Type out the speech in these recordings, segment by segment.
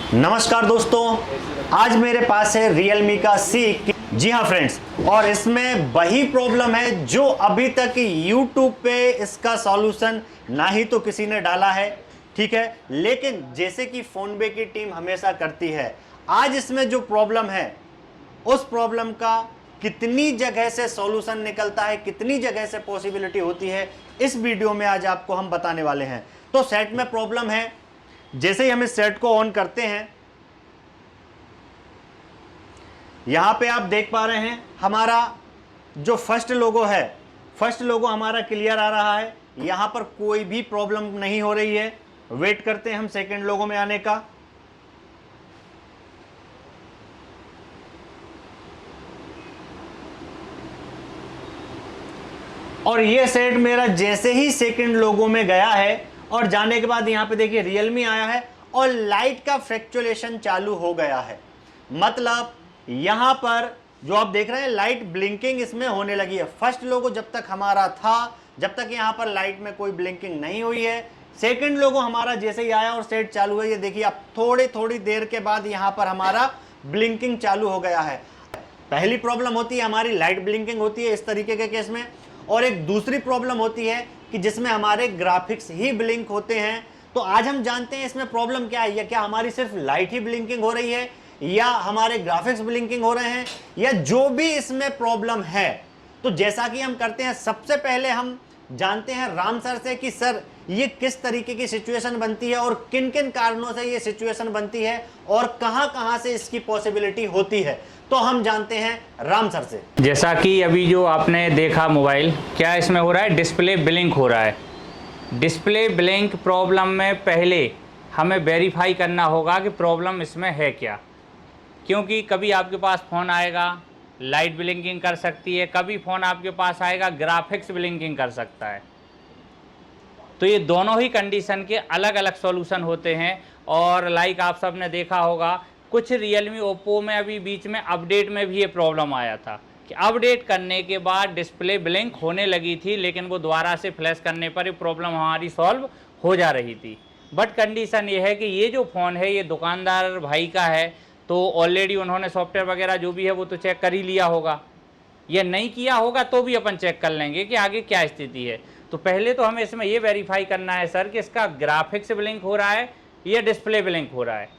नमस्कार दोस्तों, आज मेरे पास है Realme का C। जी हाँ फ्रेंड्स, और इसमें वही प्रॉब्लम है जो अभी तक YouTube पे इसका सॉल्यूशन ना ही तो किसी ने डाला है, ठीक है, लेकिन जैसे कि फोनबे की टीम हमेशा करती है, आज इसमें जो प्रॉब्लम है उस प्रॉब्लम का कितनी जगह से सॉल्यूशन निकलता है, कितनी जगह से पॉसिबिलिटी होती है, इस वीडियो में आज आपको हम बताने वाले हैं। तो सेट में प्रॉब्लम है, जैसे ही हम इस सेट को ऑन करते हैं, यहां पे आप देख पा रहे हैं हमारा जो फर्स्ट लोगो है, फर्स्ट लोगो हमारा क्लियर आ रहा है, यहां पर कोई भी प्रॉब्लम नहीं हो रही है। वेट करते हैं हम सेकंड लोगो में आने का। और ये सेट मेरा जैसे ही सेकंड लोगो में गया है और जाने के बाद यहां पे देखिए Realme आया है और लाइट का फ्रैक्चुलेशन चालू हो गया है। मतलब यहां पर जो आप देख रहे हैं लाइट ब्लिंकिंग इसमें होने लगी है। फर्स्ट लोगो जब तक हमारा था, जब तक यहां पर लाइट में कोई ब्लिंकिंग नहीं हुई है। सेकंड लोगो हमारा जैसे ही आया और सेट चालू है, ये देखिए अब थोड़ी देर के बाद यहां पर हमारा ब्लिंकिंग चालू हो गया है। पहली प्रॉब्लम होती है हमारी लाइट ब्लिंकिंग होती है इस तरीके के केस में, और एक दूसरी प्रॉब्लम होती है कि जिसमें हमारे ग्राफिक्स ही ब्लिंक होते हैं। तो आज हम जानते हैं इसमें प्रॉब्लम क्या है, या क्या हमारी सिर्फ लाइट ही ब्लिंकिंग हो रही है, या हमारे ग्राफिक्स ब्लिंकिंग हो रहे हैं, या जो भी इसमें प्रॉब्लम है। तो जैसा कि हम करते हैं, सबसे पहले हम जानते हैं राम सर से कि सर ये किस तरीके की सिचुएशन बनती है और किन किन कारणों से ये सिचुएशन बनती है और कहां कहां से इसकी पॉसिबिलिटी होती है। तो हम जानते हैं राम सर से। जैसा कि अभी जो आपने देखा मोबाइल, क्या इसमें हो रहा है, डिस्प्ले ब्लिंक हो रहा है। डिस्प्ले ब्लिंक प्रॉब्लम में पहले हमें वेरीफाई करना होगा कि प्रॉब्लम इसमें है क्या, क्योंकि कभी आपके पास फ़ोन आएगा लाइट ब्लिंकिंग कर सकती है, कभी फ़ोन आपके पास आएगा ग्राफिक्स ब्लिंकिंग कर सकता है। तो ये दोनों ही कंडीशन के अलग अलग सॉल्यूशन होते हैं। और लाइक आप सब ने देखा होगा, कुछ Realme ओप्पो में अभी बीच में अपडेट में भी ये प्रॉब्लम आया था कि अपडेट करने के बाद डिस्प्ले ब्लिंक होने लगी थी, लेकिन वो दोबारा से फ्लैश करने पर ये प्रॉब्लम हमारी सॉल्व हो जा रही थी। बट कंडीशन ये है कि ये जो फ़ोन है ये दुकानदार भाई का है, तो ऑलरेडी उन्होंने सॉफ्टवेयर वगैरह जो भी है वो तो चेक कर ही लिया होगा, या नहीं किया होगा तो भी अपन चेक कर लेंगे कि आगे क्या स्थिति है। तो पहले तो हमें इसमें ये वेरीफाई करना है सर कि इसका ग्राफिक्स ब्लिंक हो रहा है या डिस्प्ले ब्लिंक हो रहा है।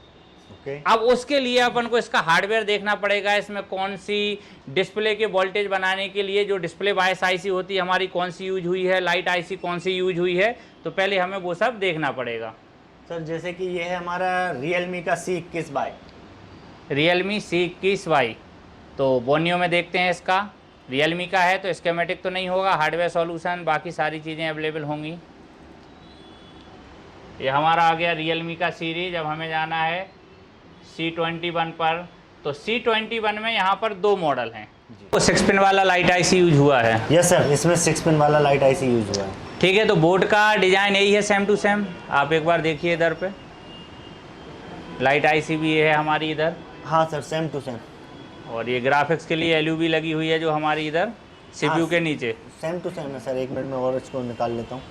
अब उसके लिए अपन को इसका हार्डवेयर देखना पड़ेगा, इसमें कौन सी डिस्प्ले के वोल्टेज बनाने के लिए जो डिस्प्ले बायस आईसी होती है हमारी कौन सी यूज हुई है, लाइट आईसी कौन सी यूज हुई है, तो पहले हमें वो सब देखना पड़ेगा। सर जैसे कि ये है हमारा Realme का C21Y, Realme C21Y, तो बोनियो में देखते हैं इसका। Realme का है तो स्कीमेटिक तो नहीं होगा, हार्डवेयर सॉल्यूशन बाकी सारी चीज़ें अवेलेबल होंगी। ये हमारा आ गया Realme का सीरीज। अब हमें जाना है C21 पर। तो C21 में यहाँ पर दो मॉडल हैं। तो 6 पिन वाला लाइट आईसी यूज हुआ है। यस सर, इसमें 6 पिन वाला लाइट आईसी यूज हुआ है। ठीक है, तो बोर्ड का डिज़ाइन यही है, सेम टू सेम। आप एक बार देखिए इधर पे, लाइट आईसी भी है हमारी इधर। हाँ सर, सेम टू सेम। और ये ग्राफिक्स के लिए एलयूवी लगी हुई है जो हमारी इधर सीपीयू के नीचे। सेम टू सेम है सर। एक मिनट में और इसको निकाल लेता हूँ।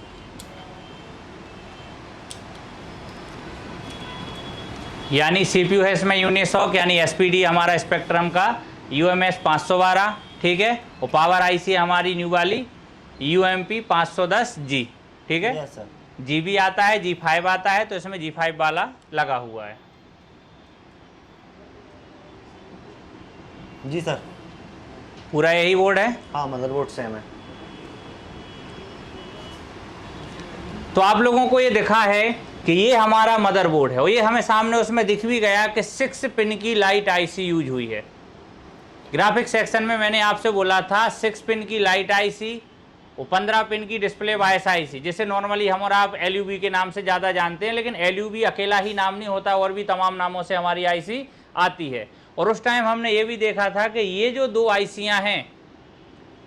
यानी सीपीयू है इसमें यूनिसॉक, यानी एसपीडी हमारा स्पेक्ट्रम का UMS 512, ठीक है। और पावर आईसी हमारी न्यू वाली UMP 510G, ठीक है। Yes sir. GB आता है, G5 आता है, तो इसमें G5 वाला लगा हुआ है। जी सर, पूरा यही बोर्ड है। हाँ मदरबोर्ड सेम है। तो आप लोगों को ये दिखा है कि ये हमारा मदरबोर्ड है, और ये हमें सामने उसमें दिख भी गया कि 6 पिन की लाइट आईसी यूज हुई है। ग्राफिक्स सेक्शन में मैंने आपसे बोला था 6 पिन की लाइट आईसी और 15 पिन की डिस्प्ले बायस आईसी, जिसे नॉर्मली हम और आप एलयूबी के नाम से ज़्यादा जानते हैं, लेकिन एलयूबी अकेला ही नाम नहीं होता, और भी तमाम नामों से हमारी आईसी आती है। और उस टाइम हमने ये भी देखा था कि ये जो दो आईसियाँ हैं,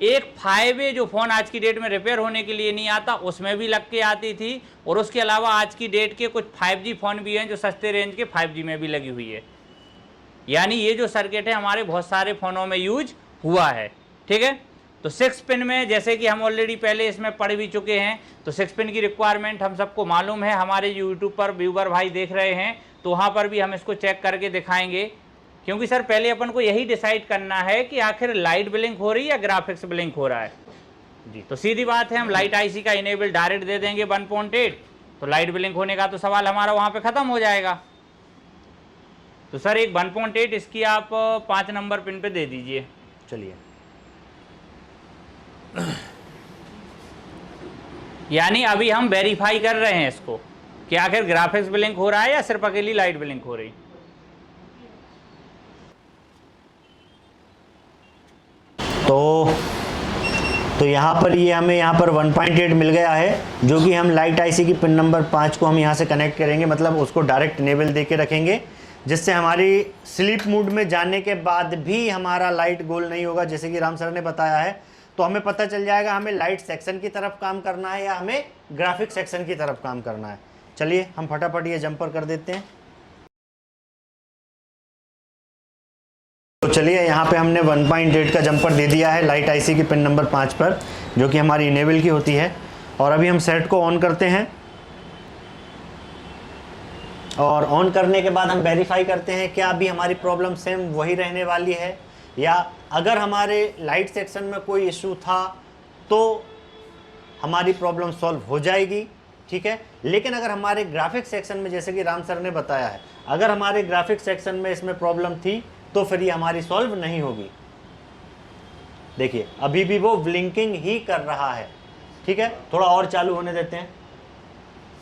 एक 5A जो फ़ोन आज की डेट में रिपेयर होने के लिए नहीं आता उसमें भी लग के आती थी, और उसके अलावा आज की डेट के कुछ 5G फ़ोन भी हैं जो सस्ते रेंज के 5G में भी लगी हुई है। यानी ये जो सर्किट है हमारे बहुत सारे फ़ोनों में यूज हुआ है, ठीक है। तो 6 पिन में जैसे कि हम ऑलरेडी पहले इसमें पढ़ भी चुके हैं, तो 6 पिन की रिक्वायरमेंट हम सबको मालूम है, हमारे यूट्यूब पर व्यूवर भाई देख रहे हैं तो वहाँ पर भी हम इसको चेक करके दिखाएंगे। क्योंकि सर पहले अपन को यही डिसाइड करना है कि आखिर लाइट ब्लिंक हो रही है या ग्राफिक्स ब्लिंक हो रहा है जी। तो सीधी बात है, हम लाइट आईसी का इनेबल डायरेक्ट दे देंगे 1.8, तो लाइट ब्लिंक होने का तो सवाल हमारा वहाँ पे ख़त्म हो जाएगा। तो सर एक 1.8 इसकी आप 5 नंबर पिन पे दे दीजिए। चलिए, यानी अभी हम वेरीफाई कर रहे हैं इसको कि आखिर ग्राफिक्स ब्लिंक हो रहा है या सिर्फ अकेली लाइट ब्लिंक हो रही। तो यहाँ पर ये हमें यहाँ पर 1.8 मिल गया है, जो कि हम लाइट आईसी की पिन नंबर 5 को हम यहाँ से कनेक्ट करेंगे, मतलब उसको डायरेक्ट इनेबल दे के रखेंगे, जिससे हमारी स्लीप मोड में जाने के बाद भी हमारा लाइट गोल नहीं होगा, जैसे कि राम सर ने बताया है। तो हमें पता चल जाएगा हमें लाइट सेक्शन की तरफ काम करना है या हमें ग्राफिक सेक्शन की तरफ काम करना है। चलिए हम फटाफट ये जंपर कर देते हैं। तो चलिए यहाँ पे हमने 1.8 का जंपर दे दिया है लाइट आईसी की पिन नंबर 5 पर, जो कि हमारी इनेबल की होती है। और अभी हम सेट को ऑन करते हैं, और ऑन करने के बाद हम वेरीफाई करते हैं क्या अभी हमारी प्रॉब्लम सेम वही रहने वाली है, या अगर हमारे लाइट सेक्शन में कोई इशू था तो हमारी प्रॉब्लम सॉल्व हो जाएगी, ठीक है। लेकिन अगर हमारे ग्राफिक सेक्शन में, जैसे कि राम सर ने बताया है, अगर हमारे ग्राफिक सेक्शन में इसमें प्रॉब्लम थी तो फिर ये हमारी सॉल्व नहीं होगी। देखिए अभी भी वो ब्लिंकिंग ही कर रहा है, ठीक है। थोड़ा और चालू होने देते हैं।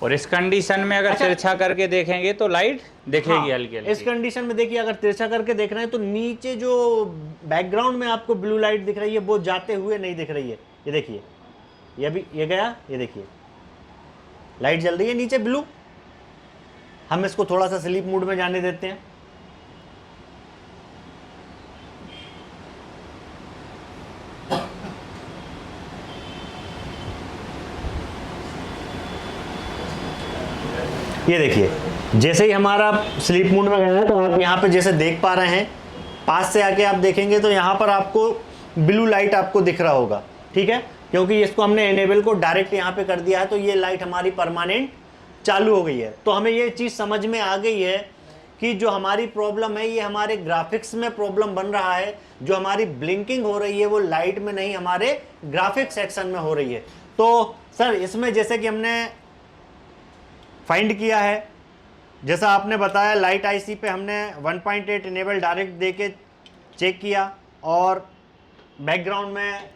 और इस कंडीशन में अगर तिरछा करके देखेंगे तो लाइट दिखेगी हल्की हल्की। इस कंडीशन में देखिए, अगर तिरछा करके देख रहे हैं तो नीचे जो बैकग्राउंड में आपको ब्लू लाइट दिख रही है वो जाते हुए नहीं दिख रही है। ये देखिए, ये भी ये गया, ये देखिए लाइट जल रही है नीचे ब्लू। हम इसको थोड़ा सा स्लीप मोड में जाने देते हैं। ये देखिए, जैसे ही हमारा स्लीप मोड में गया है तो आप यहाँ पे जैसे देख पा रहे हैं, पास से आके आप देखेंगे तो यहाँ पर आपको ब्लू लाइट आपको दिख रहा होगा, ठीक है। क्योंकि इसको हमने इनेबल को डायरेक्ट यहाँ पे कर दिया है, तो ये लाइट हमारी परमानेंट चालू हो गई है। तो हमें ये चीज़ समझ में आ गई है कि जो हमारी प्रॉब्लम है ये हमारे ग्राफिक्स में प्रॉब्लम बन रहा है। जो हमारी ब्लिंकिंग हो रही है वो लाइट में नहीं, हमारे ग्राफिक सेक्शन में हो रही है। तो सर इसमें जैसे कि हमने फाइंड किया है, जैसा आपने बताया, लाइट आईसी पे हमने 1.8 इनेबल डायरेक्ट दे के चेक किया, और बैकग्राउंड में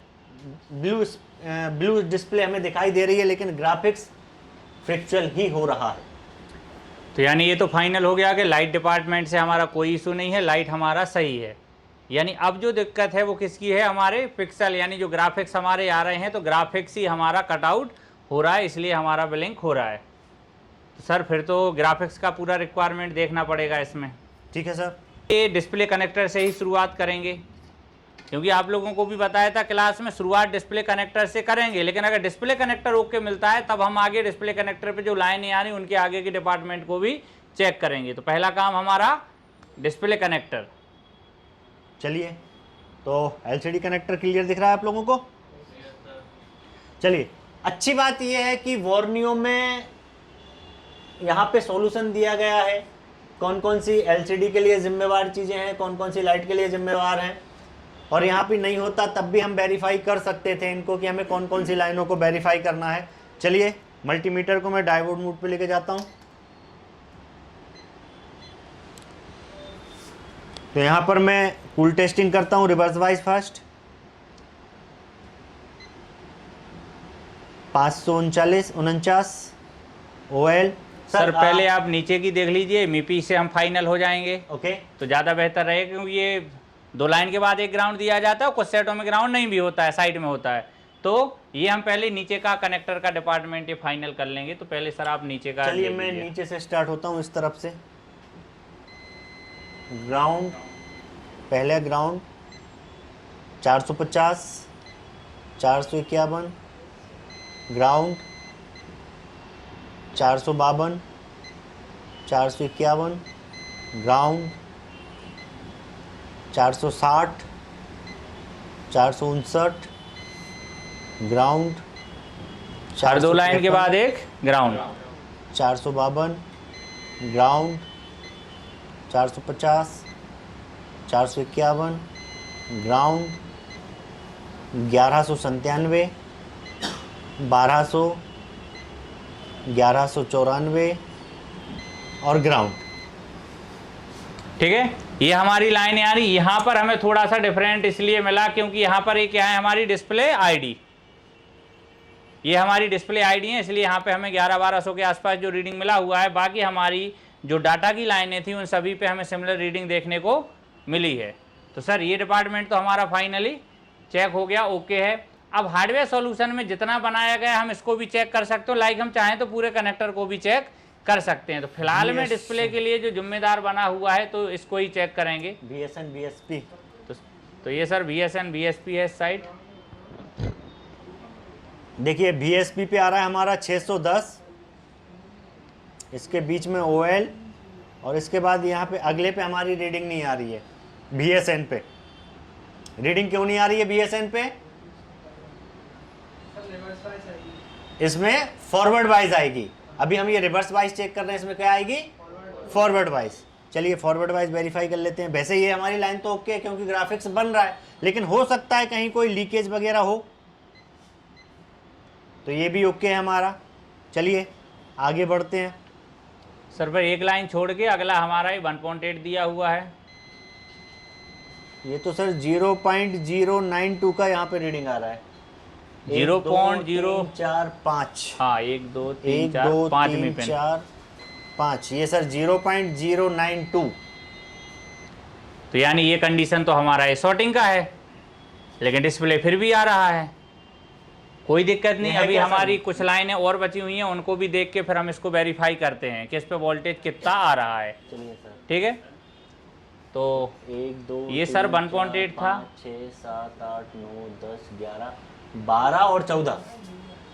ब्लू डिस्प्ले हमें दिखाई दे रही है, लेकिन ग्राफिक्स फ्रिक्चुअल ही हो रहा है। तो यानी ये तो फाइनल हो गया कि लाइट डिपार्टमेंट से हमारा कोई इशू नहीं है, लाइट हमारा सही है। यानी अब जो दिक्कत है वो किसकी है, हमारे पिक्सल, यानी जो ग्राफिक्स हमारे आ रहे हैं तो ग्राफिक्स ही हमारा कटआउट हो रहा है, इसलिए हमारा ब्लिंक हो रहा है। तो सर फिर तो ग्राफिक्स का पूरा रिक्वायरमेंट देखना पड़ेगा इसमें। ठीक है सर। ये डिस्प्ले कनेक्टर से ही शुरुआत करेंगे, क्योंकि आप लोगों को भी बताया था क्लास में, शुरुआत डिस्प्ले कनेक्टर से करेंगे, लेकिन अगर डिस्प्ले कनेक्टर ओके मिलता है तब हम आगे डिस्प्ले कनेक्टर पे जो लाइनें आ रही उनके आगे के डिपार्टमेंट को भी चेक करेंगे। तो पहला काम हमारा डिस्प्ले कनेक्टर। चलिए, तो एलसीडी कनेक्टर क्लियर दिख रहा है आप लोगों को? चलिए, अच्छी बात यह है कि वॉर्नियो में यहाँ पे सॉल्यूशन दिया गया है, कौन कौन सी एलसीडी के लिए जिम्मेवार चीज़ें हैं, कौन कौन सी लाइट के लिए जिम्मेवार हैं। और यहाँ पे नहीं होता तब भी हम वेरीफाई कर सकते थे इनको कि हमें कौन कौन सी लाइनों को वेरीफाई करना है। चलिए, मल्टीमीटर को मैं डायोड मोड पे लेके जाता हूँ। तो यहाँ पर मैं कूल टेस्टिंग करता हूँ reverse wise first. 539 OL। Sir पहले आप नीचे की देख लीजिए, मीपी से हम फाइनल हो जाएंगे। ओके, तो ज़्यादा बेहतर रहेगा, क्योंकि ये 2 लाइन के बाद एक ग्राउंड दिया जाता है, कुछ सेटों में ग्राउंड नहीं भी होता है, साइड में होता है। तो ये हम पहले नीचे का कनेक्टर का डिपार्टमेंट ये फाइनल कर लेंगे। तो पहले सर आप नीचे का। चलिए मैं नीचे से स्टार्ट होता हूँ, इस तरफ से। ग्राउंड, पहले ग्राउंड 450, 451, ग्राउंड 452, 451, ग्राउंड 460, 459, ग्राउंड, हर 2 लाइन के बाद एक ग्राउंड, 452 ग्राउंड, 450, 451 ग्राउंड, 1197, 1200, 1194 और ग्राउंड। ठीक है, ये हमारी लाइन आ रही। यहाँ पर हमें थोड़ा सा डिफरेंट इसलिए मिला क्योंकि यहाँ पर ये क्या है, हमारी डिस्प्ले आईडी, ये हमारी डिस्प्ले आईडी है, इसलिए यहाँ पे हमें 11-1200 के आसपास जो रीडिंग मिला हुआ है। बाकी हमारी जो डाटा की लाइनें थी उन सभी पे हमें सिमिलर रीडिंग देखने को मिली है। तो सर ये डिपार्टमेंट तो हमारा फाइनली चेक हो गया, ओके है। अब हार्डवेयर सॉल्यूशन में जितना बनाया गया हम इसको भी चेक कर सकते हो, लाइक हम चाहें तो पूरे कनेक्टर को भी चेक कर सकते हैं। तो फिलहाल में डिस्प्ले के लिए जो जिम्मेदार बना हुआ है तो इसको ही चेक करेंगे, VSN VSP। तो ये सर VSN VSP है साइट। देखिए VSP पे आ रहा है हमारा 610, इसके बीच में OL, और इसके बाद यहाँ पे अगले पे हमारी रीडिंग नहीं आ रही है। VSN पे रीडिंग क्यों नहीं आ रही है VSN पे? इसमें फॉरवर्ड वाइज आएगी। अभी हम ये रिवर्स वाइज चेक कर रहे हैं, इसमें क्या आएगी? Forward wise. चलिए फॉरवर्ड वाइज वेरीफाई कर लेते हैं। वैसे ये हमारी लाइन तो ओके है क्योंकि ग्राफिक्स बन रहा है, लेकिन हो सकता है कहीं कोई लीकेज वगैरह हो, तो ये भी ओके है हमारा। चलिए आगे बढ़ते हैं। सर पर एक लाइन छोड़ के अगला हमारा ही 1.8 दिया हुआ है। ये तो सर 0.092 का यहाँ पे रीडिंग आ रहा है। 0.045। हाँ 1 2 3 4 5 में पेन 4 5, ये सर 0.092। तो यानी ये कंडीशन तो हमारा ये शॉर्टिंग का है, लेकिन डिस्प्ले फिर भी आ रहा है, कोई दिक्कत नहीं। अभी हमारी कुछ लाइनें और बची हुई हैं, उनको भी देख के फिर हम इसको वेरीफाई करते हैं कि इस पे वोल्टेज कितना आ रहा है। चलिए सर, ठीक है, तो 1 2 ये सर 1.8 था, 6 7 8 9 10 11 12 और 14।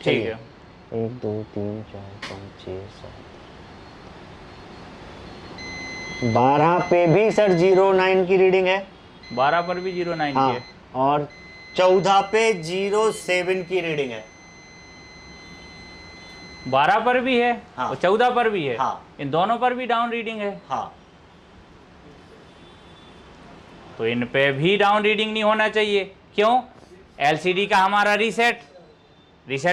ठीक है, 1 2 3 4 5 6 7 12 पे भी सर 09 की रीडिंग है। 12 पर भी 09 हाँ, की है, और 14 पे 07 की रीडिंग है। 12 पर भी है हाँ, और 14 पर भी है। हाँ, इन दोनों पर भी डाउन रीडिंग है। हाँ, तो इन पे भी डाउन रीडिंग नहीं होना चाहिए। क्यों? एलसीडी का हमारा रीसेट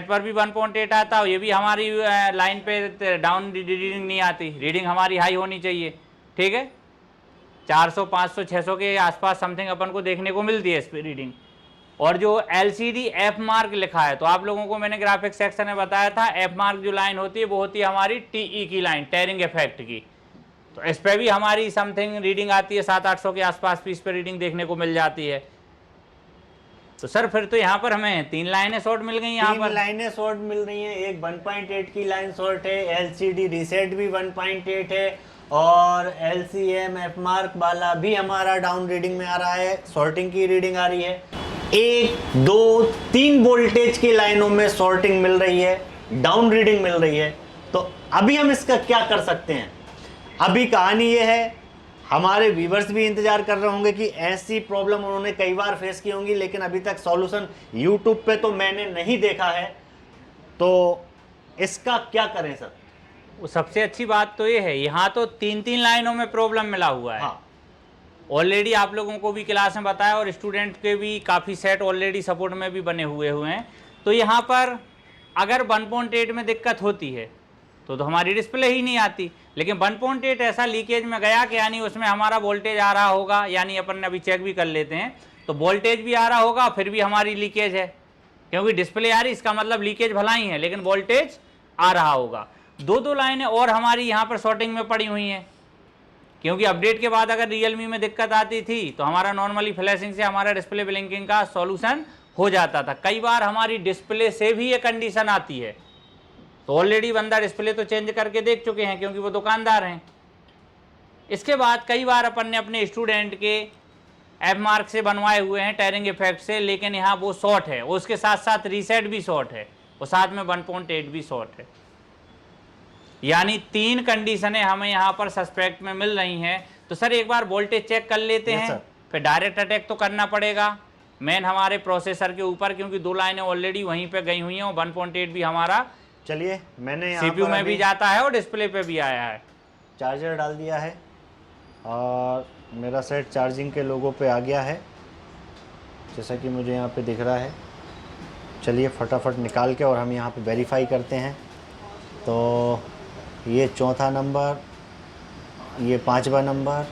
पर भी 1.8 आता है, ये भी हमारी लाइन पे डाउन रीडिंग नहीं आती, रीडिंग हमारी हाई होनी चाहिए। ठीक है, 400 500 600 के आसपास समथिंग अपन को देखने को मिलती है इस पर रीडिंग। और जो LCD F मार्क लिखा है, तो आप लोगों को मैंने ग्राफिक्स सेक्शन में बताया था, F मार्क जो लाइन होती है वो होती है हमारी TE की लाइन, टेयरिंग इफेक्ट की। तो इस पर भी हमारी समथिंग रीडिंग आती है, 700-800 के आसपास भी इस पर रीडिंग देखने को मिल जाती है। तो सर फिर तो यहाँ पर हमें 3 लाइनें शॉर्ट मिल गई। यहाँ पर 3 लाइनें शॉर्ट मिल रही हैं। एक 1.8 की लाइन शॉर्ट है, LCD रीसेट भी 1.8 है, और LCM F मार्क वाला भी हमारा डाउन रीडिंग में आ रहा है, शॉर्टिंग की रीडिंग आ रही है। 1 2 3 वोल्टेज की लाइनों में शॉर्टिंग मिल रही है, डाउन रीडिंग मिल रही है। तो अभी हम इसका क्या कर सकते हैं? अभी कहानी ये है, हमारे व्यूवर्स भी इंतजार कर रहे होंगे कि ऐसी प्रॉब्लम उन्होंने कई बार फेस की होंगी, लेकिन अभी तक सॉल्यूशन यूट्यूब पे तो मैंने नहीं देखा है। तो इसका क्या करें सर? वो सबसे अच्छी बात तो ये है, यहाँ तो 3 लाइनों में प्रॉब्लम मिला हुआ है। हाँ, ऑलरेडी आप लोगों को भी क्लास में बताया, और स्टूडेंट के भी काफ़ी सेट ऑलरेडी सपोर्ट में भी बने हुए हैं। तो यहाँ पर अगर 1.8 में दिक्कत होती है तो हमारी डिस्प्ले ही नहीं आती, लेकिन 1.8 ऐसा लीकेज में गया कि यानी उसमें हमारा वोल्टेज आ रहा होगा, यानी अपन अभी चेक भी कर लेते हैं, तो वोल्टेज भी आ रहा होगा, फिर भी हमारी लीकेज है, क्योंकि डिस्प्ले आ रही, इसका मतलब लीकेज भला ही है, लेकिन वोल्टेज आ रहा होगा। 2 लाइनें और हमारी यहाँ पर शॉर्टिंग में पड़ी हुई हैं, क्योंकि अपडेट के बाद अगर रियलमी में दिक्कत आती थी तो हमारा नॉर्मली फ्लैशिंग से हमारा डिस्प्ले ब्लिंकिंग का सॉल्यूशन हो जाता था। कई बार हमारी डिस्प्ले से भी ये कंडीशन आती है, तो ऑलरेडी बंदा डिस्प्ले तो चेंज करके देख चुके हैं क्योंकि वो दुकानदार हैं। इसके बाद कई बार अपन ने अपने स्टूडेंट के F मार्क से बनवाए हुए हैं टेयरिंग इफेक्ट से, लेकिन यहाँ वो शॉर्ट है, उसके साथ साथ रीसेट भी शॉर्ट है, और साथ में 1.8 भी शॉर्ट है। यानी 3 कंडीशनें हमें यहाँ पर सस्पेक्ट में मिल रही हैं। तो सर एक बार वोल्टेज चेक कर लेते हैं, फिर डायरेक्ट अटैक तो करना पड़ेगा, मेन हमारे प्रोसेसर के ऊपर, क्योंकि 2 लाइनें ऑलरेडी वहीं पे गई हुई हैं और 1.8 भी हमारा चलिए मैंने यहाँ सीपीयू पर में अभी भी जाता है और डिस्प्ले पे भी आया है। चार्जर डाल दिया है और मेरा सेट चार्जिंग के लोगों पे आ गया है, जैसा कि मुझे यहाँ पे दिख रहा है। चलिए फटाफट निकाल के और हम यहाँ पे वेरीफाई करते हैं। तो ये चौथा नंबर, ये 5वां नंबर,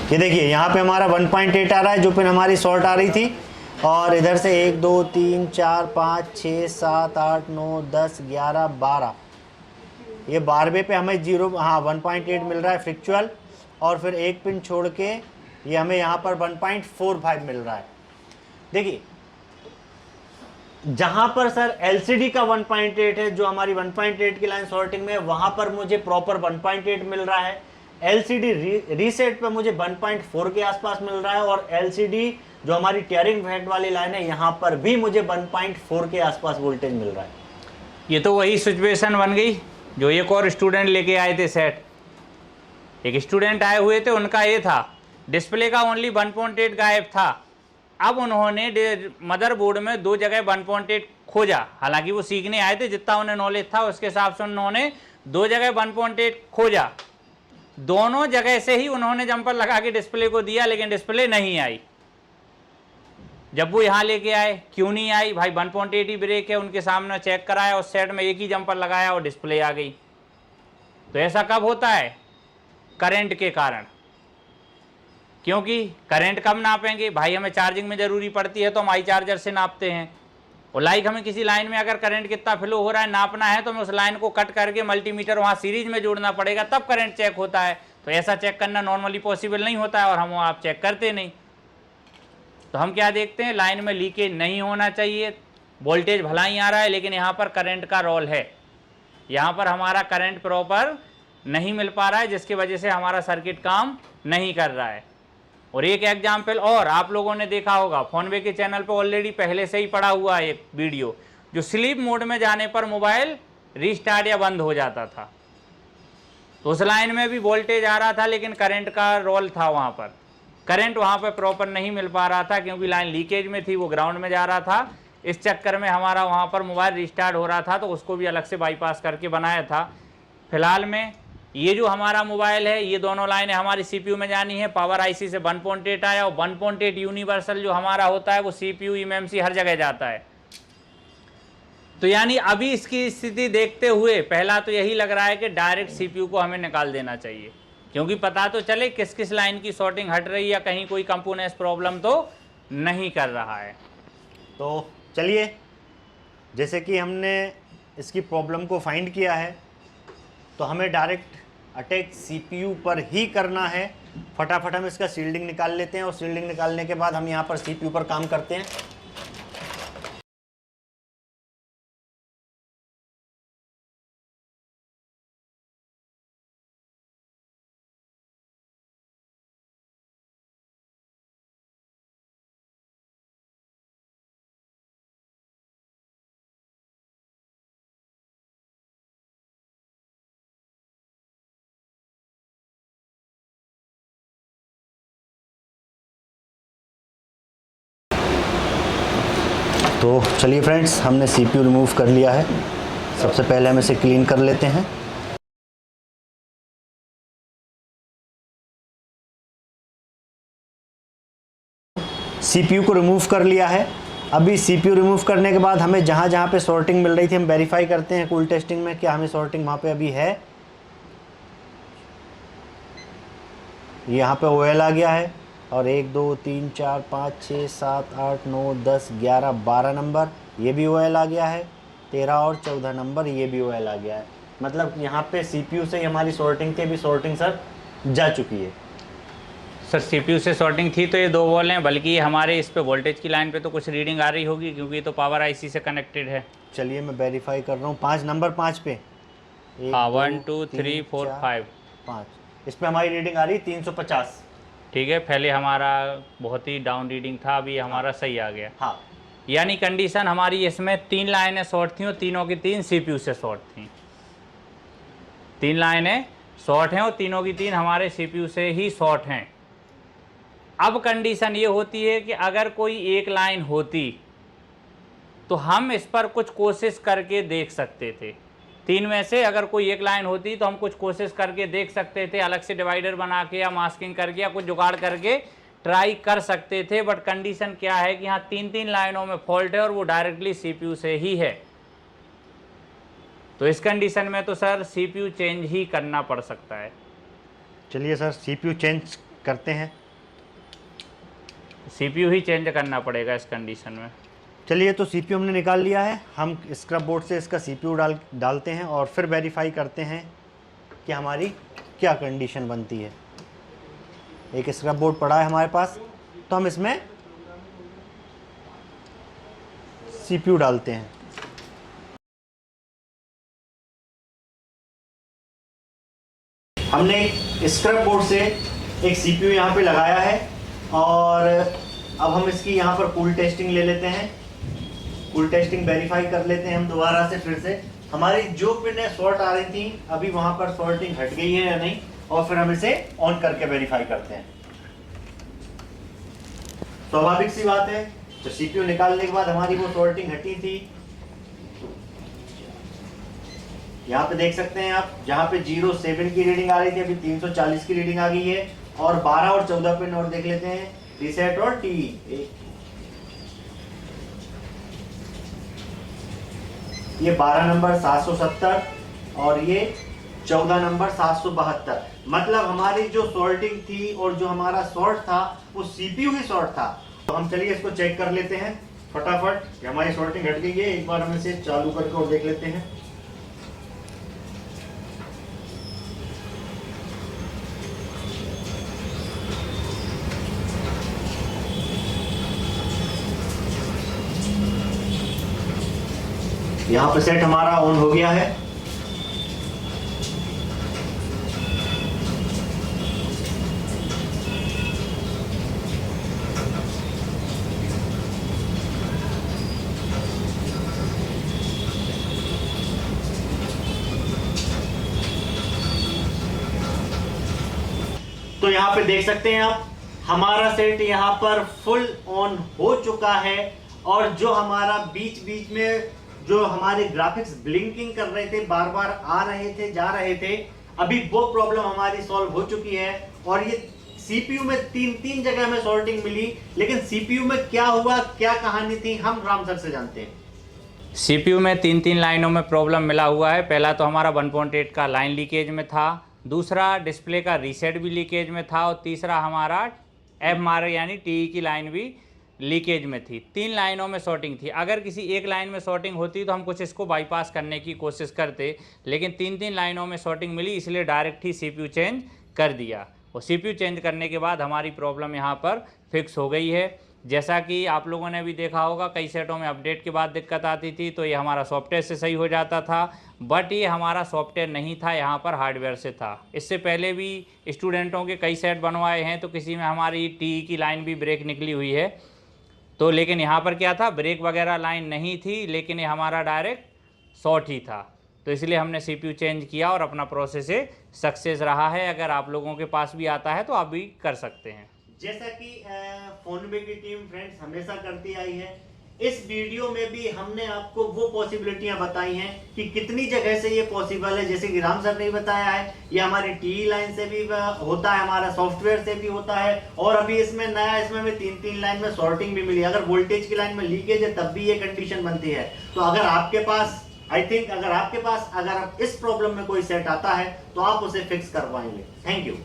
ये देखिए यहाँ पे हमारा 1.8 आ रहा है, जो पिन हमारी शॉर्ट आ रही थी। और इधर से 1 2 3 4 5 6 7 8 9 10 11 12, ये 12वें पे हमें 1.8 मिल रहा है फ्रिक्चुअल। और फिर एक पिन छोड़ के ये हमें यहाँ पर 1.45 मिल रहा है। देखिए जहाँ पर सर LCD का 1.8 है, जो हमारी 1.8 की लाइन सॉर्टिंग में है, वहाँ पर मुझे प्रॉपर 1.8 मिल रहा है। LCD रीसेट पे मुझे 1.4 के आसपास मिल रहा है। और LCD जो हमारी टीयरिंग इफेक्ट वाली लाइन है, यहाँ पर भी मुझे 1.4 के आसपास वोल्टेज मिल रहा है। ये तो वही सिचुएशन बन गई जो एक और स्टूडेंट लेके आए थे सेट। एक स्टूडेंट आए हुए थे, उनका ये था डिस्प्ले का ओनली 1.8 गायब था। अब उन्होंने मदरबोर्ड में 2 जगह 1.8 खोजा, हालांकि वो सीखने आए थे, जितना उन्हें नॉलेज था उसके हिसाब से उन्होंने 2 जगह 1.8 खोजा। दोनों जगह से ही उन्होंने जंपर लगा के डिस्प्ले को दिया, लेकिन डिस्प्ले नहीं आई। जब वो यहाँ लेके आए, क्यों नहीं आई भाई, 1.8 ही ब्रेक है, उनके सामने चेक कराया और सेट में एक ही जंपर लगाया और डिस्प्ले आ गई। तो ऐसा कब होता है? करंट के कारण। क्योंकि करंट कब नापेंगे भाई, हमें चार्जिंग में ज़रूरी पड़ती है तो हम आई चार्जर से नापते हैं। और लाइक हमें किसी लाइन में अगर करंट कितना फ्लो हो रहा है नापना है, तो हमें उस लाइन को कट करके मल्टीमीटर वहाँ सीरीज में जोड़ना पड़ेगा, तब करंट चेक होता है। तो ऐसा चेक करना नॉर्मली पॉसिबल नहीं होता है और हम आप चेक करते नहीं। तो हम क्या देखते हैं, लाइन में लीकेज नहीं होना चाहिए, वोल्टेज भला ही आ रहा है, लेकिन यहाँ पर करंट का रोल है। यहाँ पर हमारा करंट प्रॉपर नहीं मिल पा रहा है, जिसकी वजह से हमारा सर्किट काम नहीं कर रहा है। और एक एग्जाम्पल और आप लोगों ने देखा होगा, फोनवे के चैनल पर ऑलरेडी पहले से ही पड़ा हुआ है एक वीडियो, जो स्लीप मोड में जाने पर मोबाइल रीस्टार्ट या बंद हो जाता था। तो उस लाइन में भी वोल्टेज आ रहा था, लेकिन करंट का रोल था, वहाँ पर करंट वहाँ पर प्रॉपर नहीं मिल पा रहा था, क्योंकि लाइन लीकेज में थी, वो ग्राउंड में जा रहा था। इस चक्कर में हमारा वहाँ पर मोबाइल रिस्टार्ट हो रहा था, तो उसको भी अलग से बाईपास करके बनाया था। फिलहाल में ये जो हमारा मोबाइल है, ये दोनों लाइनें हमारी सीपीयू में जानी है। पावर आईसी से 1.8 आया और 1.8 यूनिवर्सल जो हमारा होता है वो सीपीयू एमएमसी हर जगह जाता है। तो यानी अभी इसकी स्थिति देखते हुए पहला तो यही लग रहा है कि डायरेक्ट सीपीयू को हमें निकाल देना चाहिए, क्योंकि पता तो चले किस किस लाइन की शॉर्टिंग हट रही है, या कहीं कोई कंपोनेंट्स प्रॉब्लम तो नहीं कर रहा है। तो चलिए, जैसे कि हमने इसकी प्रॉब्लम को फाइंड किया है, तो हमें डायरेक्ट अटैक सीपीयू पर ही करना है। फटाफट हम इसका शील्डिंग निकाल लेते हैं और शील्डिंग निकालने के बाद हम यहाँ पर सीपीयू पर काम करते हैं। तो चलिए फ्रेंड्स, हमने सीपीयू रिमूव कर लिया है। सबसे पहले हम इसे क्लीन कर लेते हैं। सीपीयू को रिमूव कर लिया है। अभी सीपीयू रिमूव करने के बाद हमें जहाँ जहाँ पे सॉर्टिंग मिल रही थी हम वेरीफाई करते हैं कूल टेस्टिंग में क्या हमें सॉर्टिंग वहाँ पे अभी है। यहाँ पे ओएल आ गया है और 1 2 3 4 5 6 7 8 9 10 11 12 नंबर ये भी ओएल आ गया है। 13 और 14 नंबर ये भी ओएल आ गया है। मतलब यहाँ पे सीपीयू से ही हमारी सॉर्टिंग थी, अभी सॉर्टिंग सर जा चुकी है। सर सीपीयू से शॉर्टिंग थी तो ये 2 वोल्ट हैं, बल्कि हमारे इस पे वोल्टेज की लाइन पे तो कुछ रीडिंग आ रही होगी, क्योंकि ये तो पावर आईसी से कनेक्टेड है। चलिए मैं वेरीफाई कर रहा हूँ। 5 नंबर 5 पे 1 2 3 4 5 5 इस पे हमारी रीडिंग आ रही 350। ठीक है, पहले हमारा बहुत ही डाउन रीडिंग था, अभी हमारा सही आ गया। हाँ, यानी कंडीशन हमारी इसमें 3 लाइनें शॉर्ट थी और तीनों की 3 सीपीयू से शॉर्ट थी। 3 लाइनें शॉर्ट हैं और तीनों की तीन हमारे CPU से ही शॉर्ट हैं। अब कंडीशन ये होती है कि अगर कोई एक लाइन होती तो हम इस पर कुछ कोशिश करके देख सकते थे। तीन में से अगर कोई एक लाइन होती तो हम कुछ कोशिश करके देख सकते थे, अलग से डिवाइडर बना के या मास्किंग करके या कुछ जुगाड़ करके ट्राई कर सकते थे। बट कंडीशन क्या है कि यहाँ तीन तीन लाइनों में फॉल्ट है और वो डायरेक्टली CPU से ही है। तो इस कंडीशन में तो सर CPU चेंज ही करना पड़ सकता है। चलिए सर CPU चेंज करते हैं। CPU ही चेंज करना पड़ेगा इस कंडीशन में। चलिए, तो CPU हमने निकाल लिया है। हम स्क्रब बोर्ड से इसका CPU डालते हैं और फिर वेरीफाई करते हैं कि हमारी क्या कंडीशन बनती है। एक स्क्रब बोर्ड पड़ा है हमारे पास, तो हम इसमें CPU डालते हैं। हमने स्क्रब बोर्ड से एक CPU यहाँ पे लगाया है और अब हम इसकी यहाँ पर कूल टेस्टिंग ले लेते हैं। कूल टेस्टिंग वेरीफाई कर लेते हैं हम दोबारा से फिर से। हमारी जो पिनें शॉर्ट आ रही थी अभी वहाँ पर शॉर्टिंग हट गई है या नहीं, और फिर हम इसे ऑन करके वेरीफाई करते हैं। स्वाभाविक सी बात है, तो CPU निकालने के बाद हमारी वो शॉर्टिंग हटी थी। यहाँ पे देख सकते हैं आप, जहाँ पे 07 की रीडिंग आ रही थी अभी 340 की रीडिंग आ गई है। और 12 और 14 पे नोट देख लेते हैं, रीसेट और TE। ये 12 नंबर 770 और ये 14 नंबर 772। मतलब हमारी जो सॉर्टिंग थी और जो हमारा सॉर्ट था वो CPU ही सॉर्ट था। तो हम चलिए इसको चेक कर लेते हैं फटाफट कि हमारी सॉर्टिंग हट गई है। एक बार हम इसे चालू करके और देख लेते हैं। यहाँ पे सेट हमारा ऑन हो गया है। तो यहाँ पे देख सकते हैं आप, हमारा सेट यहाँ पर फुल ऑन हो चुका है। और जो हमारा बीच बीच में जो हमारे ग्राफिक्स ब्लिंकिंग कर रहे थे, बार बार आ रहे थे जा रहे थे, अभी वो प्रॉब्लम हमारी सॉल्व हो चुकी है। और ये CPU में तीन जगह में सॉर्टिंग मिली, लेकिन CPU में क्या हुआ, क्या कहानी थी, हम राम सर से जानते हैं। CPU में तीन लाइनों में प्रॉब्लम मिला हुआ है। पहला तो हमारा 1.8 का लाइन लीकेज में था, दूसरा डिस्प्ले का रीसेट भी लीकेज में था, और तीसरा हमारा FMR यानी TE की लाइन भी लीकेज में थी। तीन लाइनों में शॉर्टिंग थी। अगर किसी एक लाइन में शॉर्टिंग होती तो हम कुछ इसको बाईपास करने की कोशिश करते, लेकिन तीन लाइनों में शॉर्टिंग मिली, इसलिए डायरेक्ट ही CPU चेंज कर दिया। और CPU चेंज करने के बाद हमारी प्रॉब्लम यहाँ पर फिक्स हो गई है। जैसा कि आप लोगों ने भी देखा होगा, कई सेटों में अपडेट के बाद दिक्कत आती थी तो ये हमारा सॉफ्टवेयर से सही हो जाता था, बट ये हमारा सॉफ्टवेयर नहीं था, यहाँ पर हार्डवेयर से था। इससे पहले भी स्टूडेंटों के कई सेट बनवाए हैं, तो किसी में हमारी TE की लाइन भी ब्रेक निकली हुई है। तो लेकिन यहाँ पर क्या था, ब्रेक वगैरह लाइन नहीं थी, लेकिन ये हमारा डायरेक्ट शॉर्ट ही था। तो इसलिए हमने CPU चेंज किया और अपना प्रोसेस सक्सेस रहा है। अगर आप लोगों के पास भी आता है तो आप भी कर सकते हैं। जैसा कि फोनबे की टीम फ्रेंड्स हमेशा करती आई है, इस वीडियो में भी हमने आपको वो पॉसिबिलिटियां बताई हैं कि कितनी जगह से ये पॉसिबल है। जैसे कि राम सर ने बताया है, ये हमारी TE लाइन से भी होता है, हमारा सॉफ्टवेयर से भी होता है, और अभी इसमें नया इसमें भी तीन लाइन में सॉर्टिंग भी मिली। अगर वोल्टेज की लाइन में लीकेज है तब भी ये कंडीशन बनती है। तो अगर आपके पास अगर इस प्रॉब्लम में कोई सेट आता है तो आप उसे फिक्स करवाएंगे। Thank you.